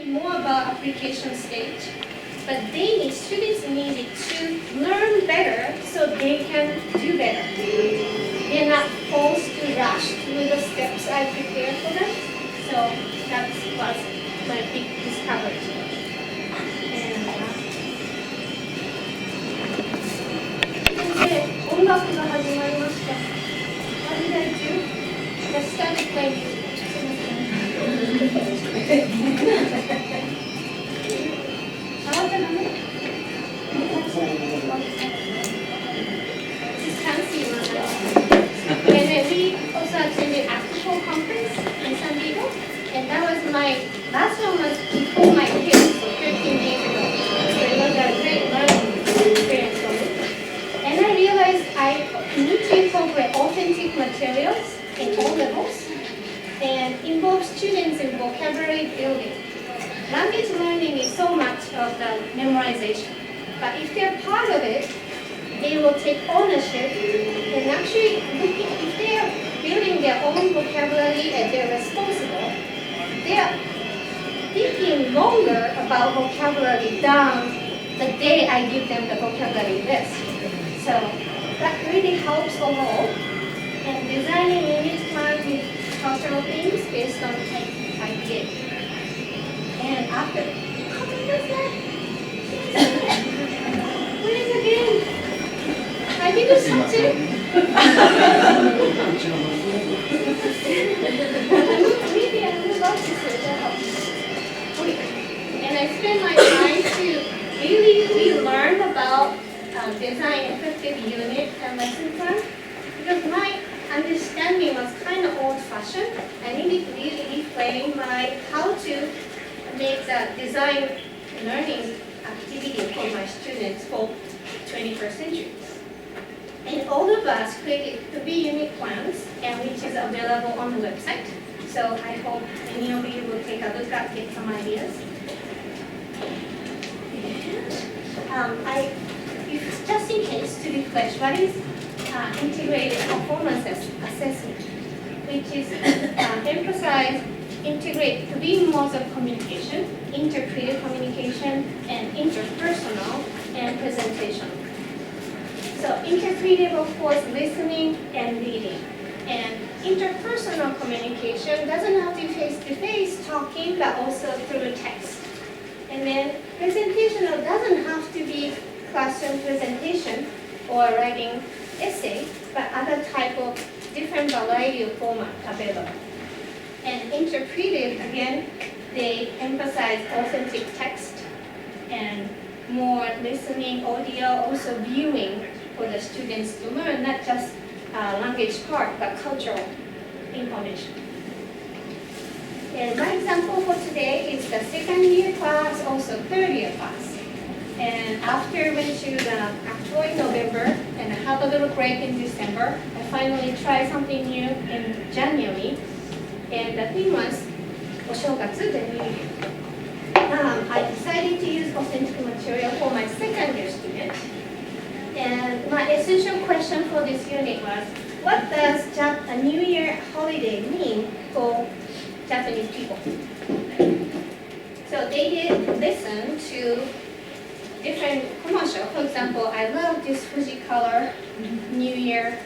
more about application stage, but students needed to learn better so they can do better. They're not forced to rush through the steps I prepared for them. So that was my big discovery. And 音楽が始まりました。What did I do? Just started playing music. 触っちゃダメ? This is fancy one. And then we also attended ACTFL conference in San Diego, and that was my last one was before my kids, so 13 days ago. So it was a great learning experience for me. And I realized I need to incorporate authentic materials in all levels and involve students in vocabulary building. Language learning is so much of the memorization, but if they're part of it, they will take ownership and actually, if they are building their own vocabulary and they're responsible, they are thinking longer about vocabulary than the day I give them the vocabulary list. So that really helps overall. And designing unit plans with cultural themes based on IPA. And after, please again. I didn't touch it. Maybe I would love to say that. And I spend my time to really learn about design effective unit and lesson plan, because my understanding was kind of old-fashioned. I needed to really reframe my how to make the design learning activity for my students for 21st century. And all of us created 3 unit plans, and which is available on the website. So I hope many of you will take a look at, get some ideas. Just in case to refresh, what is integrated performance assessment, which is emphasize integrate 3 modes of communication: interpretive communication, and interpersonal, and presentation. So interpretive, of course, listening and reading. And interpersonal communication doesn't have to be face-to-face talking, but also through text. And then presentational doesn't have to be classroom presentation or writing essay, but other type of different variety of format available. And interpretive, again, they emphasize authentic text and more listening, audio, also viewing for the students to learn, not just language part, but cultural information. And my example for today is the 2nd year class, also 3rd year class. And after went to the actual in November and I had a little break in December, I finally tried something new in January. And the theme was お正月 the New Year. I decided to use authentic material for my 2nd year student. And my essential question for this unit was, what does a New Year holiday mean for Japanese people? So they did listen to different commercial. For example, I love this Fuji color New Year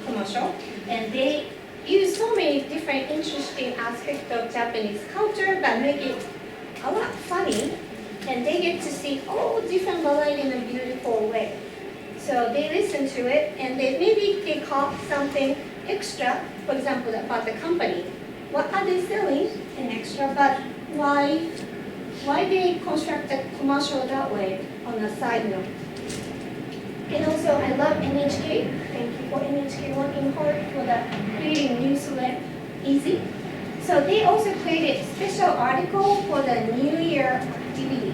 commercial, and they use so many different interesting aspects of Japanese culture that make it a lot funny, and they get to see all different variety in a beautiful way. So they listen to it, and maybe they caught something extra, for example, about the company. What are they selling? An extra, but why they construct a commercial that way on the side note. And also, I love NHK. Thank you for NHK working hard for the creating newsletter easy. So they also created special article for the New Year activity.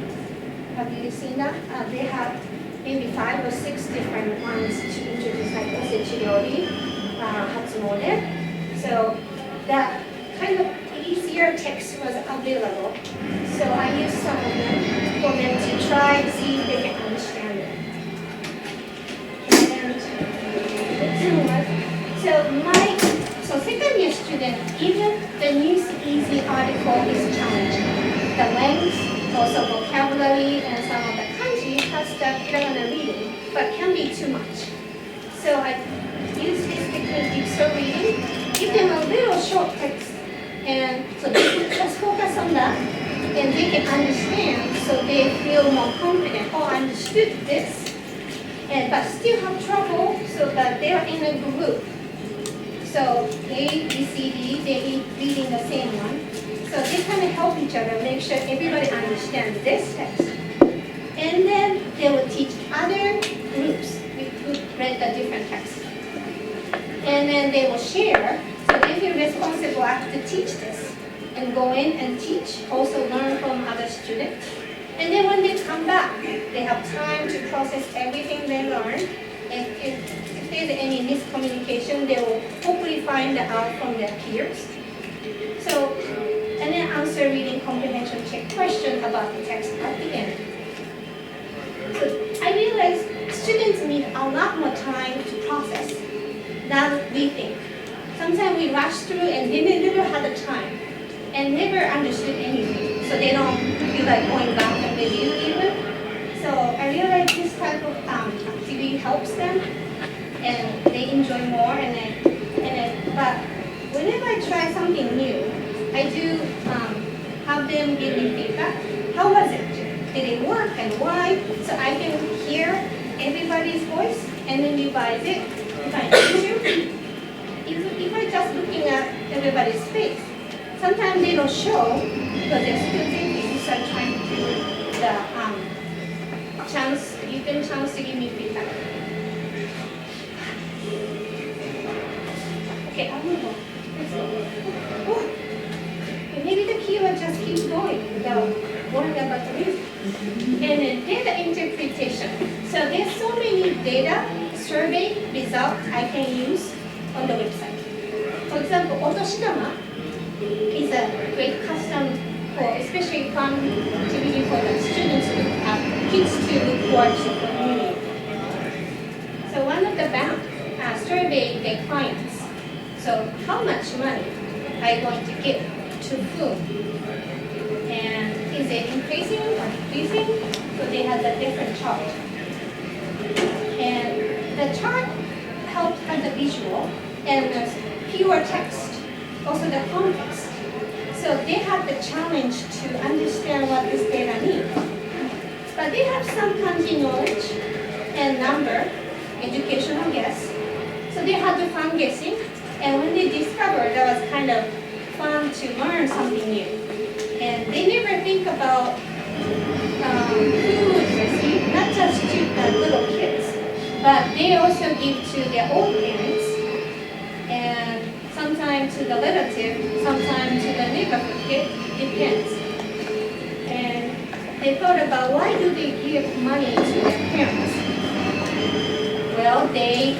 Have you seen that? They have maybe 5 or 6 different ones to introduce, like Osechirori, Hatsumode. So that kind of easier text was available. So I used some of them for them to try and see if they can understand it. So 2nd year student, even the News Easy article is challenging. the length, also vocabulary, and some of the kanji has the hiragana reading, but can be too much. So I use this technique, jigsaw reading, give them a little short text, and so they can just focus on that, and they can understand, so they feel more confident. Oh, I understood this, but still have trouble, so that they are in a group. So A, B, C, D, they reading the same one. So they kind of help each other, make sure everybody understands this text. And then they will teach other groups who read the different text. And then they will share, so they feel responsible. I have to teach this, and go in and teach, also learn from other students. And then when they come back, they have time to process everything they learned. And if there's any miscommunication, they will hopefully find out from their peers. So, and then answer reading comprehension check question about the text at the end. So I realized students need a lot more time to process than we think. Sometimes we rush through and they never had the time and never understood anything. So they don't feel like going back and review even. So I realized this type of activity helps them and they enjoy more. But whenever I try something new, I do have them give me feedback. How was it? Did it work and why? So I can hear everybody's voice and then revise it if I need to. If I'm just looking at everybody's face, sometimes they don't show because they're still thinking. So I'm trying to do the chance to give me feedback. Okay, I'll move on. Maybe the keyword just keeps going without worrying about the music. And then data interpretation. So there's so many data, survey results I can use on the website. For example, otoshidama is a great custom for, especially fun activity for the students to kids to look forward to for New Year. So one of the bank surveyed their clients. So how much money are you going to give to whom? And is it increasing or decreasing? So they had a different chart. And the chart helps as a visual and fewer text, also the context. So they have the challenge to understand what this data means. But they have some kanji knowledge and number, educational guess. So they had to fun guessing. And when they discovered, that was kind of fun to learn something new. And they never think about who would receive, not just to the little kids, but they also give to their own parents, and sometimes to the relative, sometimes to the neighborhood kid, depends. And they thought about why do they give money to their parents? Well, they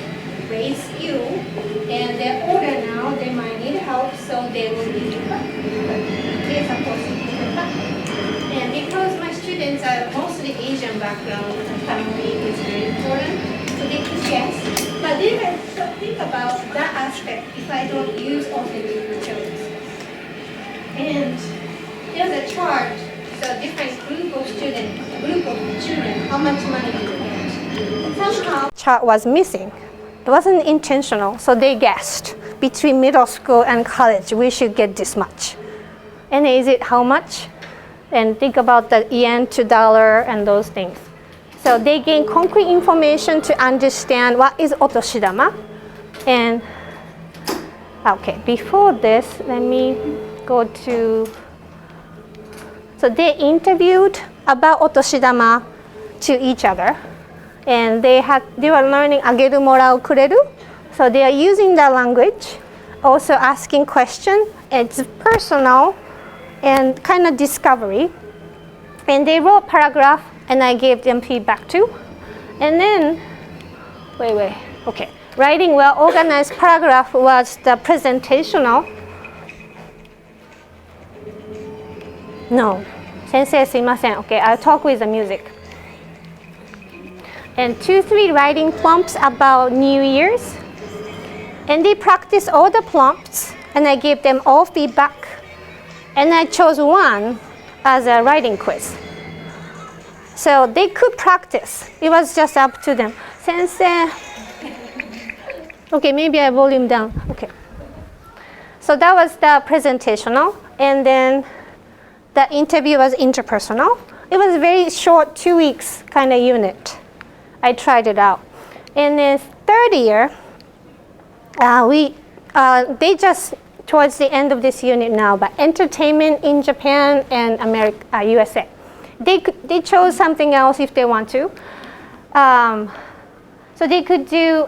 raise you, and they're older now, they might need help, so they will give you back. They're supposed to give you back. And because my students are mostly Asian background, family is very important, so they could guess. But they can think about that aspect if I don't use authentic materials. And there's a chart, so different group of children, how much money you get. Somehow, chart was missing. It wasn't intentional, so they guessed. Between middle school and college, we should get this much. And is it how much? And think about the yen to dollar and those things. So they gain concrete information to understand what is otoshidama. And okay, before this, let me go to. So they interviewed about otoshidama to each other. And they were learning ageru, morau, kureru. So they are using that language, also asking questions. It's personal and kind of discovery. And they wrote paragraph, and I gave them feedback too. And then, okay. Writing well-organized paragraph was the presentational. No, sensei, sumimasen. Okay, I'll talk with the music. And 2-3 writing prompts about New Year's. And they practiced all the prompts, and I gave them all feedback. And I chose one as a writing quiz. So they could practice. It was just up to them. Sensei. Okay, maybe I volume down. Okay. So that was the presentational. And then the interview was interpersonal. It was a very short, 2 weeks kind of unit. I tried it out. In the third year, they just, towards the end of this unit now, but entertainment in Japan and USA. They chose something else if they want to. So they could do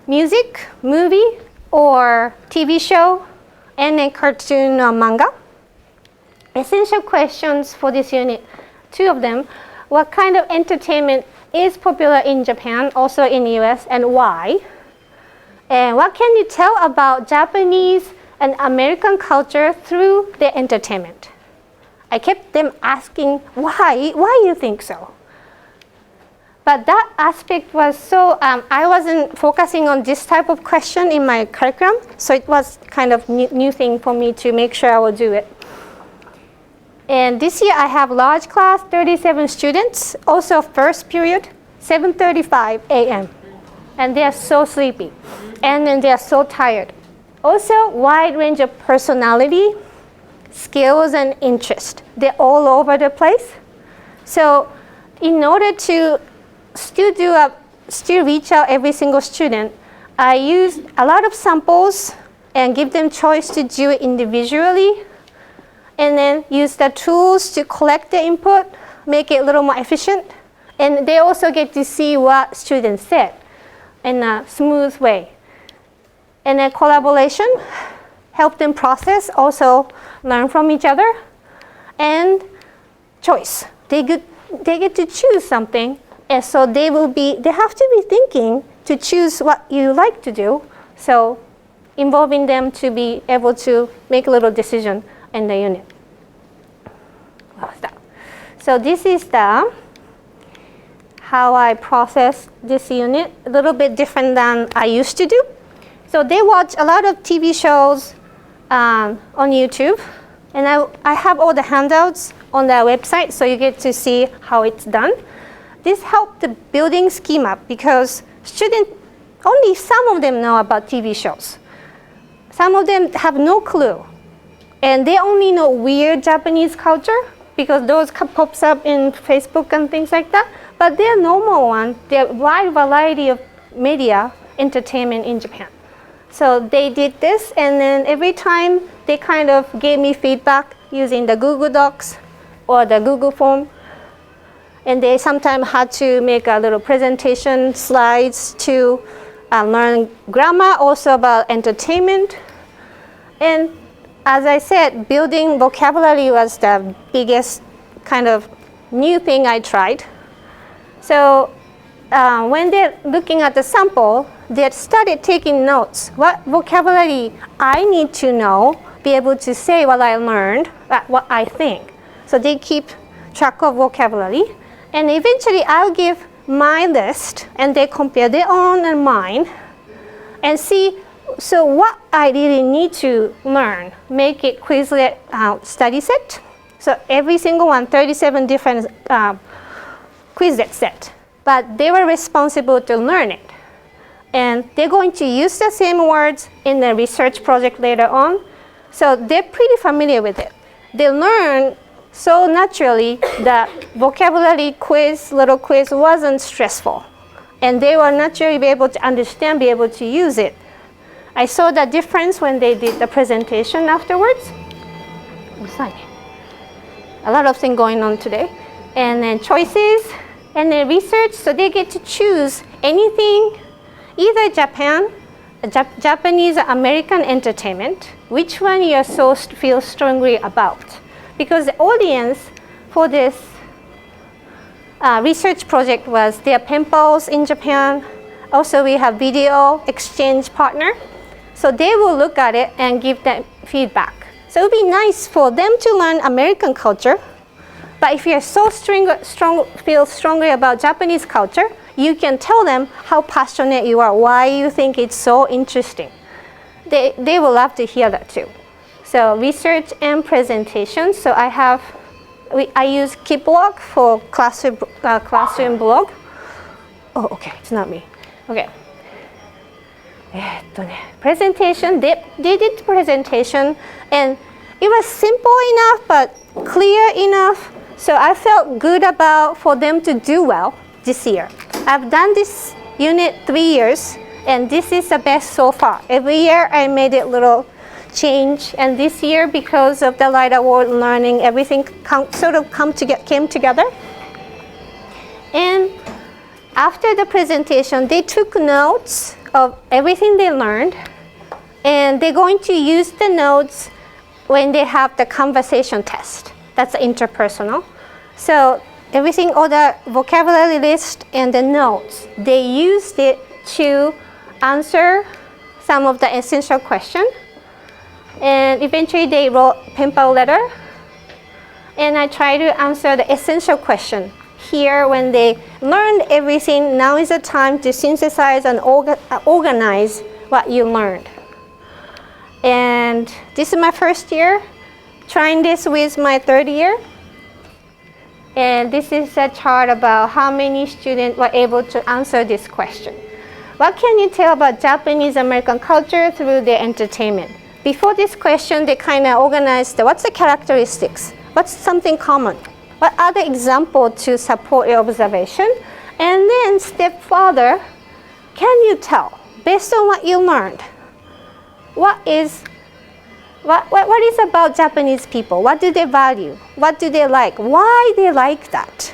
music, movie, or TV show, and a cartoon or manga. Essential questions for this unit, 2 of them. What kind of entertainment is popular in Japan, also in the US, and why? And what can you tell about Japanese and American culture through their entertainment? I kept them asking, why you think so? But that aspect was so, I wasn't focusing on this type of question in my curriculum, so it was kind of new thing for me to make sure I will do it. And this year I have large class, 37 students, also first period, 7:35 a.m. And they are so sleepy, and then they are so tired. Also, wide range of personality, skills, and interest. They're all over the place. So in order to still reach out every single student, I use a lot of samples and give them choice to do it individually, and then use the tools to collect the input, make it a little more efficient. And they also get to see what students said in a smooth way. And then collaboration, help them process, also learn from each other. And choice. They get to choose something, and so they have to be thinking to choose what you like to do. So involving them to be able to make a little decision in the unit. What was that? So this is how I process this unit, a little bit different than I used to do. So they watch a lot of TV shows on YouTube, and I have all the handouts on their website, so you get to see how it's done. This helped the building schema because only some of them know about TV shows. Some of them have no clue, and they only know weird Japanese culture because those pops up in Facebook and things like that. But they're normal one. They're wide variety of media entertainment in Japan. So they did this, and then every time they kind of gave me feedback using the Google Docs or the Google form. And they sometimes had to make a little presentation slides to learn grammar, also about entertainment. And as I said, building vocabulary was the biggest kind of new thing I tried. So when they're looking at the sample, they started taking notes. What vocabulary I need to know, be able to say what I learned, what I think. So they keep track of vocabulary. And eventually I'll give my list, and they compare their own and mine, and see, so what I really need to learn, make it Quizlet study set. So every single one, 37 different Quizlet set. But they were responsible to learn it. And they're going to use the same words in the research project later on. So they're pretty familiar with it. They learn so naturally that vocabulary quiz, little quiz, wasn't stressful. And they will naturally be able to understand, be able to use it. I saw the difference when they did the presentation afterwards. A lot of things going on today. And then choices, and then research, so they get to choose anything, either Japanese or American entertainment, which one you feel strongly about. Because the audience for this research project was their pen pals in Japan. Also, we have video exchange partner. So they will look at it and give them feedback. So it would be nice for them to learn American culture. But if you're so feel strongly about Japanese culture, you can tell them how passionate you are, why you think it's so interesting. They will love to hear that too. So research and presentation. So I use Keepblog for classroom blog. Oh, okay, it's not me. Okay. Presentation, they did presentation, and it was simple enough but clear enough. So I felt good about for them to do well this year. I've done this unit 3 years, and this is the best so far. Every year I made it little change, and this year because of the Light Award learning, everything came together. And after the presentation, they took notes of everything they learned, and they're going to use the notes when they have the conversation test. That's interpersonal. So everything, all the vocabulary list and the notes, they used it to answer some of the essential questions. And eventually they wrote pen pal letter, and I try to answer the essential question. Here, when they learned everything, now is the time to synthesize and organize what you learned. And this is my first year trying this with my third year. And this is a chart about how many students were able to answer this question. What can you tell about Japanese American culture through their entertainment? Before this question, they kind of organized what's the characteristics? What's something common? What are the examples to support your observation? And then step further, can you tell, based on what you learned, what is about Japanese people? What do they value? What do they like? Why they like that?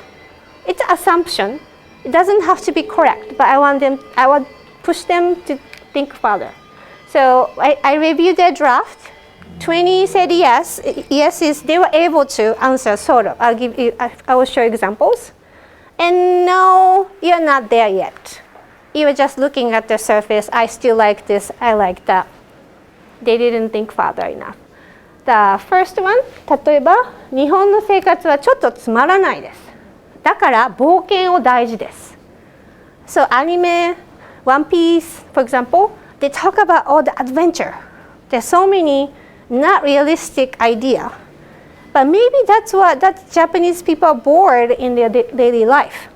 It's an assumption. It doesn't have to be correct, but I would push them to think further. So I reviewed their draft. 20 said yes. Yes is they were able to answer sort of. I will show examples. And no, you're not there yet. You were just looking at the surface. I still like this. I like that. They didn't think further enough. The first one, 例えば日本の生活はちょっとつまらないです。だから冒険を大事です。So anime, One Piece, for example, they talk about all the adventure. There's so many not realistic idea, but maybe that's Japanese people are bored in their daily life.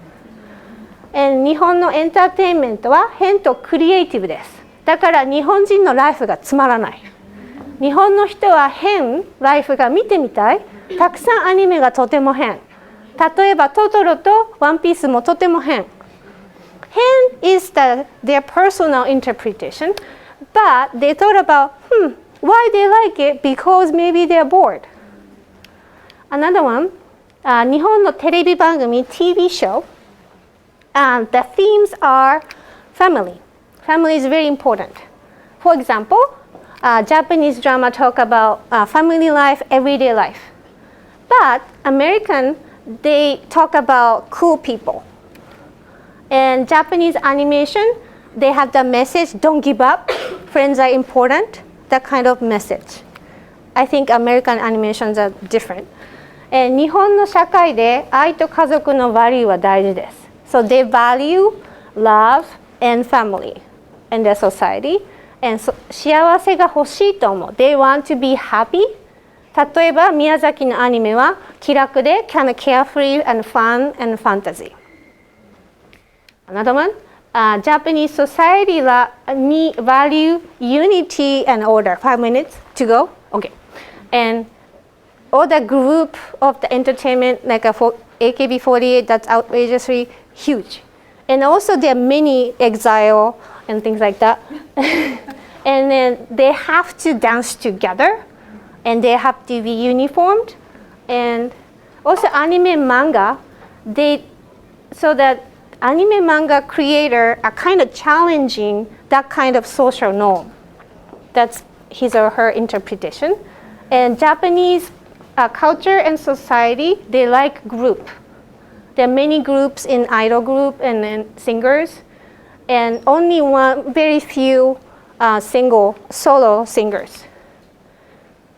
And 日本のエンターテインメントは変とクリエイティブです。だから日本人のライフがつまらない。日本の人は変ライフが見てみたい。たくさんアニメがとても変。例えばトトロとワンピースもとても変。変 is their personal interpretation, but they thought about, why they like it? Because maybe they're bored. Another one, 日本のテレビ番組 TV show, the themes are family. Family is very important. For example, Japanese drama talk about family life, everyday life. But American, they talk about cool people. And Japanese animation, they have the message, don't give up, friends are important, that kind of message. I think American animations are different. 日本の社会で愛と家族のバリューは大事です。So they value love and family in their society. And so 幸せが欲しいと思う。They want to be happy. 例えば宮崎のアニメは気楽で kind of carefree and fun and fantasy. Another one, Japanese society value unity and order. 5 minutes to go. Okay. And all the group of the entertainment, like AKB48, that's outrageously huge. And also there are many exile and things like that. And then they have to dance together, and they have to be uniformed. And also anime manga, so that anime manga creator are kind of challenging that kind of social norm. That's his or her interpretation. And Japanese culture and society, they like group. There are many groups in idol group and singers, and only very few solo singers.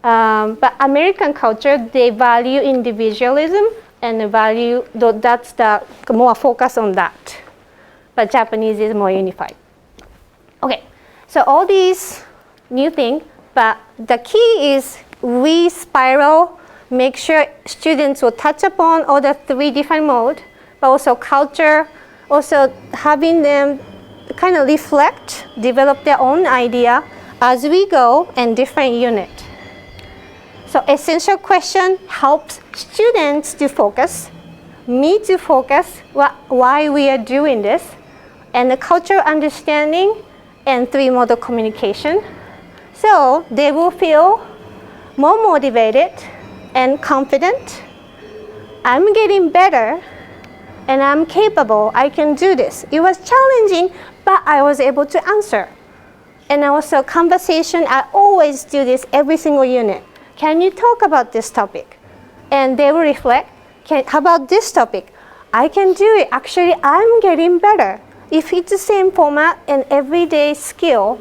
But American culture, they value individualism and value, that's the more focus on that. But Japanese is more unified. Okay, so all these new things, but the key is we spiral, make sure students will touch upon all the 3 different modes, but also culture, also having them kind of reflect, develop their own idea as we go in different unit. So essential question helps students to focus, me to focus why we are doing this, and the cultural understanding and 3-modal communication. So they will feel more motivated and confident. I'm getting better and I'm capable, I can do this. It was challenging, but I was able to answer. And also conversation, I always do this every single unit. Can you talk about this topic? And they will reflect, how about this topic? I can do it, actually I'm getting better. If it's the same format and everyday skill,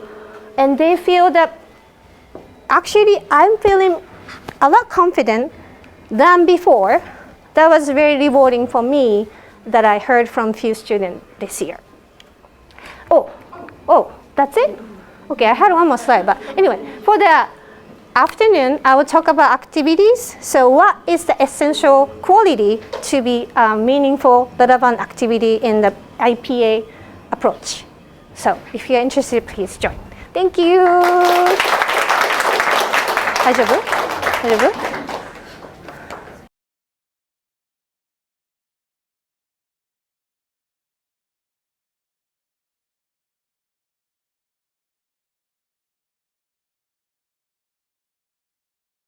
and they feel that actually I'm feeling a lot confident than before, that was very rewarding for me that I heard from few students this year. Oh, that's it? Okay, I had one more slide, but anyway, for the afternoon, I will talk about activities. So what is the essential quality to be a meaningful, relevant activity in the IPA approach? So if you're interested, please join. Thank you. 大丈夫？